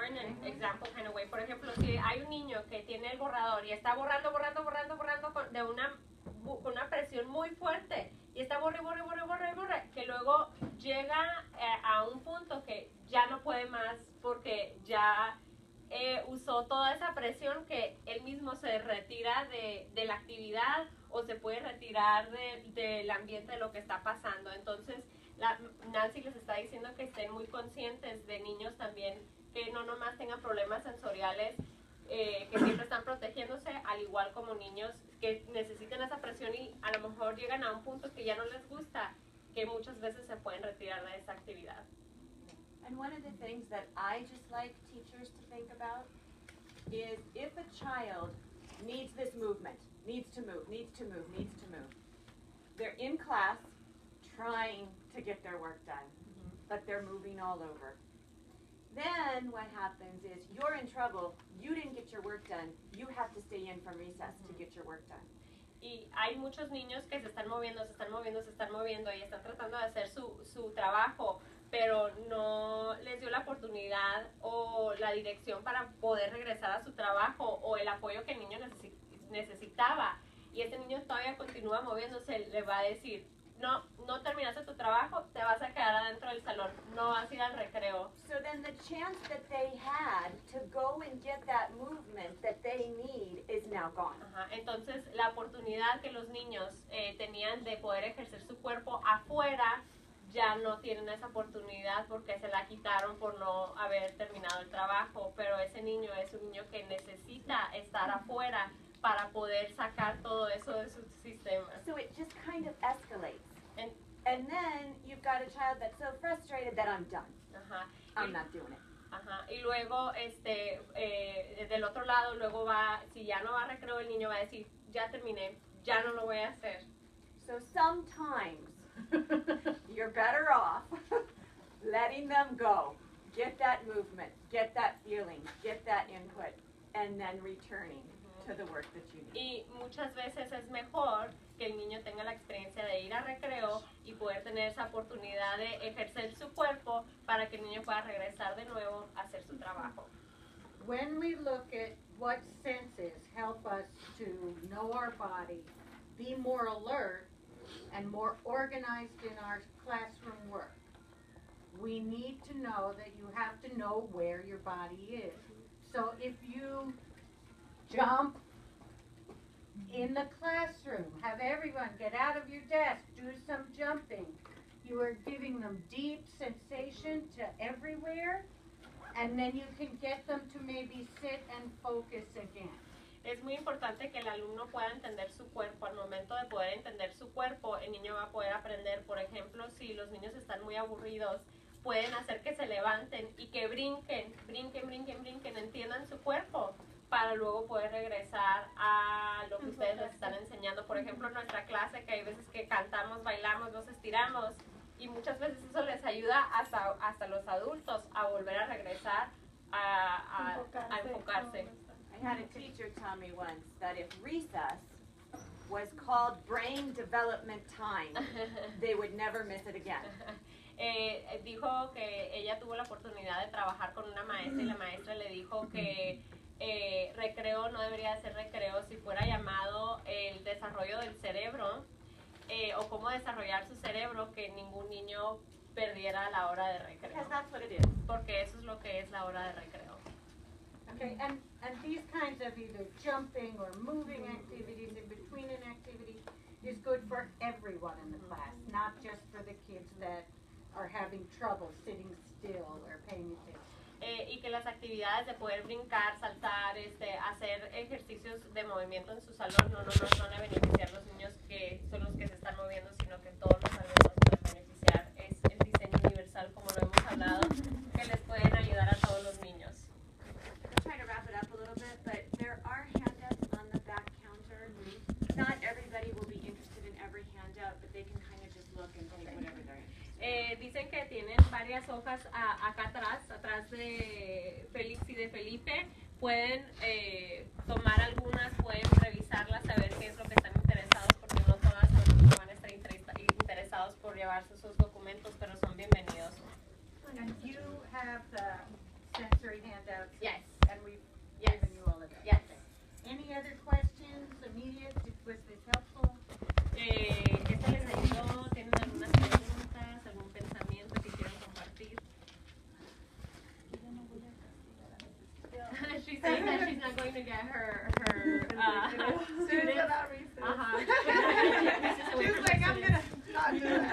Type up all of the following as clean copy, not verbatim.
in an example kind of way. Por ejemplo, si hay un niño que tiene el borrador y está borrando con una presión muy fuerte y está borre, que luego llega a un punto que ya no puede más porque ya usó toda esa presión, que él mismo se retira de la actividad o se puede retirar del ambiente de lo que está pasando. Entonces, Nancy les está diciendo que estén muy conscientes de niños también, que no nomás tengan problemas sensoriales, que siempre están protegiéndose, al igual como niños que necesitan esa presión y a lo mejor llegan a un punto que ya no les gusta, que muchas veces se pueden retirar de esa actividad. And one of the things that I just like teachers to think about is if a child needs this movement, needs to move, they're in class trying to get their work done, but they're moving all over. Then what happens is you're in trouble, you didn't get your work done, you have to stay in from recess to get your work done. Y hay muchos niños que se están moviendo y están tratando de hacer su trabajo, pero no les dio la oportunidad o la dirección para poder regresar a su trabajo o el apoyo que el niño necesitaba. Y este niño todavía continúa moviéndose, le va a decir, no terminaste tu trabajo, te vas a quedar adentro del salón, no vas a ir al recreo. So then the chance that they had to go and get that movement that they need is now gone. Entonces, la oportunidad que los niños tenían de poder ejercer su cuerpo afuera, ya no tienen esa oportunidad porque se la quitaron por no haber terminado el trabajo, pero ese niño es un niño que necesita estar afuera para poder sacar todo eso de su sistema. So it just kind of escalates. And then you've got a child that's so frustrated that I'm done. I'm not doing it. Y luego, del otro lado, luego va, si ya no va a recreo, el niño va a decir, ya terminé, ya no lo voy a hacer. So sometimes you're better off letting them go, get that movement, get that feeling, get that input, and then returning to the work that you need. Y muchas veces es mejor que el niño tenga la experiencia de ir a recreo y poder tener esa oportunidad de ejercer su cuerpo para que el niño pueda regresar de nuevo a hacer su trabajo. When we look at what senses help us to know our body, be more alert, and more organized in our classroom work, we need to know that you have to know where your body is. So if you jump in the classroom, have everyone get out of your desk, do some jumping. You are giving them deep sensation to everywhere, and then you can get them to maybe sit and focus again. Es muy importante que el alumno pueda entender su cuerpo. Al momento de poder entender su cuerpo, el niño va a poder aprender. Por ejemplo, si los niños están muy aburridos, pueden hacer que se levanten y que brinquen, entiendan su cuerpo, para luego poder regresar a lo que ustedes les están enseñando. Por ejemplo, en nuestra clase, que hay veces que cantamos, bailamos, nos estiramos, y muchas veces eso les ayuda hasta los adultos a volver a regresar a enfocarse. I had a teacher tell me once that if recess was called brain development time, they would never miss it again. Dijo que ella tuvo la oportunidad de trabajar con una maestra y la maestra le dijo que recreo no debería ser recreo si fuera llamado el desarrollo del cerebro o cómo desarrollar su cerebro, que ningún niño perdiera la hora de recreo. Because that's what it is. Porque eso es lo que es la hora de recreo. Okay, and these kinds of either jumping or moving activities in between an activity is good for everyone in the class, not just for the kids that are having trouble sitting still or paying attention. Y que las actividades de poder brincar, saltar, hacer ejercicios de movimiento en su salón no nos van a beneficiar los niños que son los que se están moviendo, sino que todos los alumnos pueden beneficiar. Es el diseño universal, como lo hemos hablado, que les pueden ayudar a todos los niños. I'm trying to wrap it up a little bit, but there are handouts on the back counter. Not everybody will be interested in every handout, but they can kind of just look and take whatever they're interested. Dicen que tienen varias hojas acá atrás de Félix y de Felipe. Pueden tomar algunas, pueden revisarlas, saber qué es lo que están interesados, porque no todas van a estar interesados por llevarse sus documentos, pero son bienvenidos. And you have the sensory hand handouts. Yes. And we've Yes. given you all of that. Yes. Okay. Any other questions, immediate? Was this helpful? ¿Esto les ayudó? ¿Tienen algunas preguntas, algún pensamiento que quieran compartir? She's saying that she's not going to get her students. Uh-huh. She's like, I'm gonna not do that.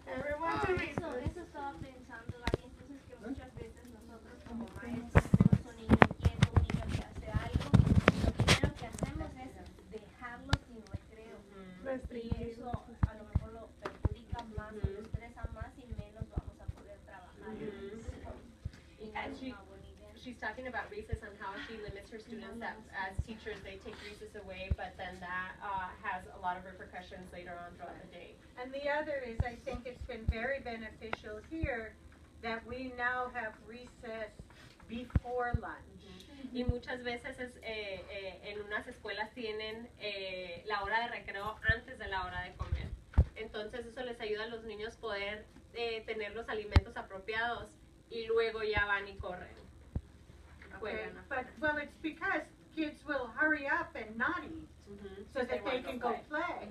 Everyone to read. Eso estaba pensando, Dani, entonces que muchas veces nosotros como maestros tenemos un niño inquieto, un niño que hace algo, lo primero que hacemos es dejarlo sin recreo. Y eso a lo mejor lo perjudica más, lo estresa más y menos vamos a poder trabajar. And she's talking about recess and how she limits her students that as teachers they take recess away, but then that has a lot of repercussions later on throughout the day. And the other is, I think it's been very beneficial here that we now have recess before lunch. Y muchas veces en unas escuelas tienen la hora de recreo antes de la hora de comer. Entonces eso les ayuda a los niños poder tener los alimentos apropiados y luego ya van y corren. Okay, but well, it's because kids will hurry up and not eat so that they can go play.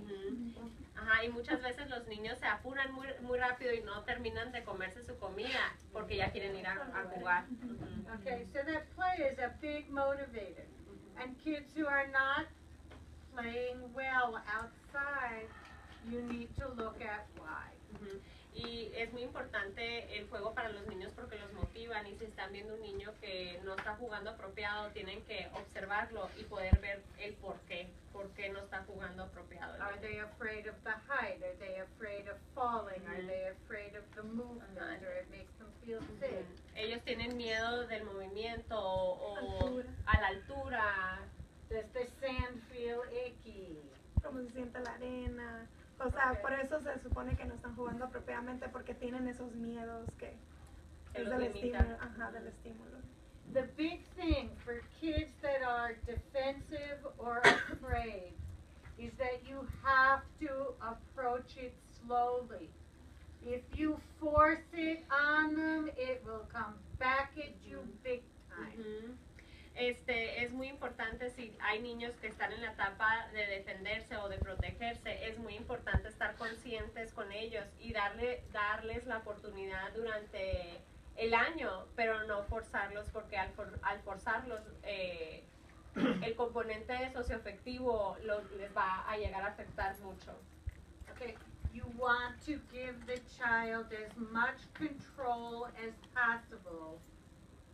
Ajá, y muchas veces los niños se apuran muy rápido y no terminan de comerse su comida porque ya quieren ir a jugar. Okay, so that play is a big motivator. And kids who are not playing well outside, you need to look at why. Y es muy importante el juego para los niños porque los motivan y si están viendo un niño que no está jugando apropiado, tienen que observarlo y poder ver el por qué no está jugando apropiado. Are they afraid of the height? Are they afraid of falling? Are they afraid of the movement? Or it makes them feel sick? Ellos tienen miedo del movimiento o a la altura. Does the sand feel icky? Cómo se siente la arena. O sea, por eso se supone que no están jugando apropiadamente porque tienen esos miedos que es del estímulo. Ajá, del estímulo. The big thing for kids that are defensive or afraid is that you have to approach it slowly. If you force it on them, it will come back at you big time. Es muy importante si hay niños que están en la etapa de defenderse o de protegerse, es muy importante estar conscientes con ellos y darles la oportunidad durante el año, pero no forzarlos porque al forzarlos el componente socioafectivo les va a llegar a afectar mucho. Okay, you want to give the child as much control as possible.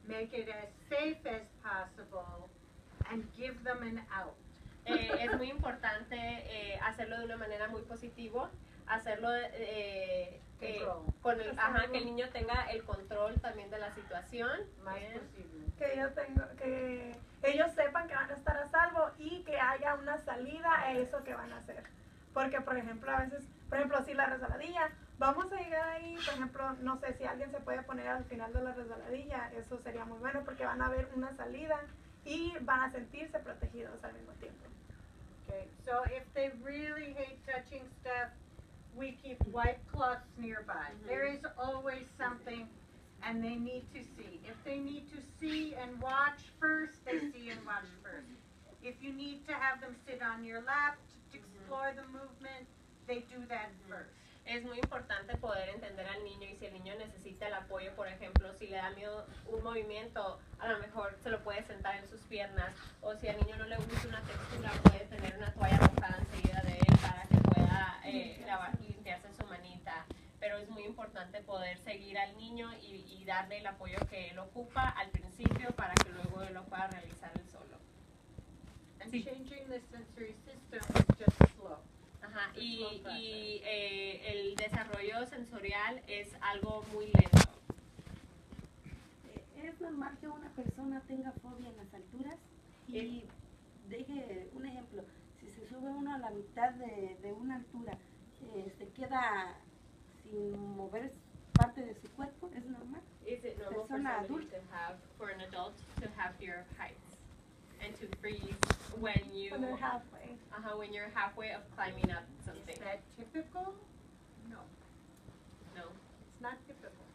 Make it as safe as possible and give them an out. Es muy importante hacerlo de una manera muy positiva, hacerlo con que el niño tenga el control también de la situación. Más posible. Que ellos sepan que van a estar a salvo y que haya una salida a eso que van a hacer. Porque, por ejemplo, a veces, si la resbaladilla, vamos a llegar ahí, por ejemplo, no sé si alguien se puede poner al final de la resbaladilla, eso sería muy bueno porque van a ver una salida y van a sentirse protegidos al mismo tiempo. Okay, so if they really hate touching stuff, we keep white cloths nearby. There is always something, and they need to see. If they need to see and watch first, they see and watch first. If you need to have them sit on your lap to explore the movement, they do that first. Es muy importante poder entender al niño y si el niño necesita el apoyo, por ejemplo, si le da miedo un movimiento, a lo mejor se lo puede sentar en sus piernas o si al niño no le gusta una textura, puede tener una toalla mojada enseguida de él para que pueda limpiarse su manita. Pero es muy importante poder seguir al niño y darle el apoyo que él ocupa al principio para que luego él lo pueda realizar él solo. And Sí. changing the sensory system is just slow. Ajá, y el desarrollo sensorial es algo muy lento. Es normal que una persona tenga fobia en las alturas y deje un ejemplo, si se sube uno a la mitad de una altura, se queda sin mover parte de su cuerpo, ¿es normal? Is it normal for Persona somebody adulta. for an adult to have fear of heights and to freeze when When they're halfway. when you're halfway of climbing up something? Is that typical? No, No. it's not typical.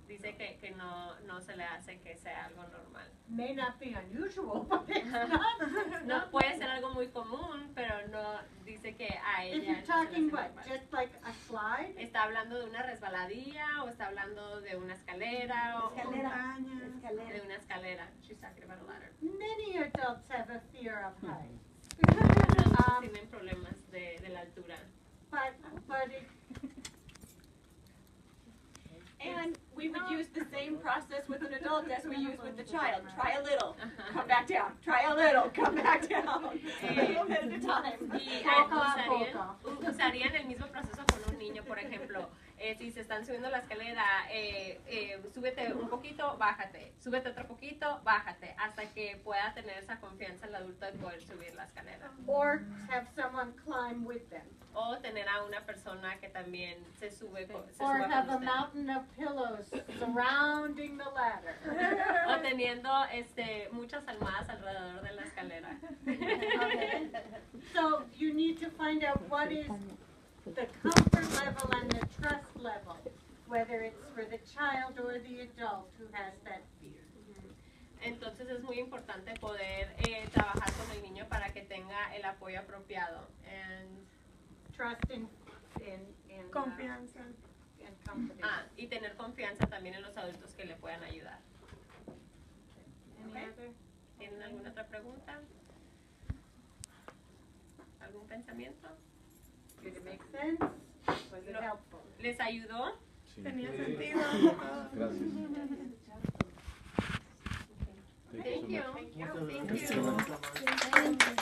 dice que no se le hace que sea algo normal. May not be unusual, but it's not. No puede ser algo muy común, pero no dice que a ella. If you're no se le hace talking what, normal. just like a slide? ¿Está hablando de una resbaladilla o está hablando de una escalera o Escalera. de Escalera. una escalera? She's talking about a ladder. Many adults have a fear of heights. Adultos tienen problemas de la altura. But it, And we would use the same process with an adult as we use with the child. Try a little, come back down. Try a little, come back down. A little bit at a time. Y Poco a usarían el mismo proceso con un niño, por ejemplo, si se están subiendo la escalera, súbete un poquito, bájate, súbete otro poquito, bájate, hasta que pueda tener esa confianza el adulto de poder subir la escalera. or have someone climb with them. O tener a una persona que también se sube con Or have a usted. mountain of pillows surrounding the ladder. O teniendo muchas almohadas alrededor de la escalera. Okay. So you need to find out what is the comfort level and the trust level, whether it's for the child or the adult who has that fear. Entonces es muy importante poder trabajar con el niño para que tenga el apoyo apropiado. Trust in Confianza. and confidence. Y tener confianza también en los adultos que le puedan ayudar. ¿Tienen alguna otra pregunta? ¿Algún pensamiento? Did it make sense? Was it No. helpful? ¿Les ayudó? Tenía sentido. Gracias. Thank you. Muchas Thank gracias. you. Gracias.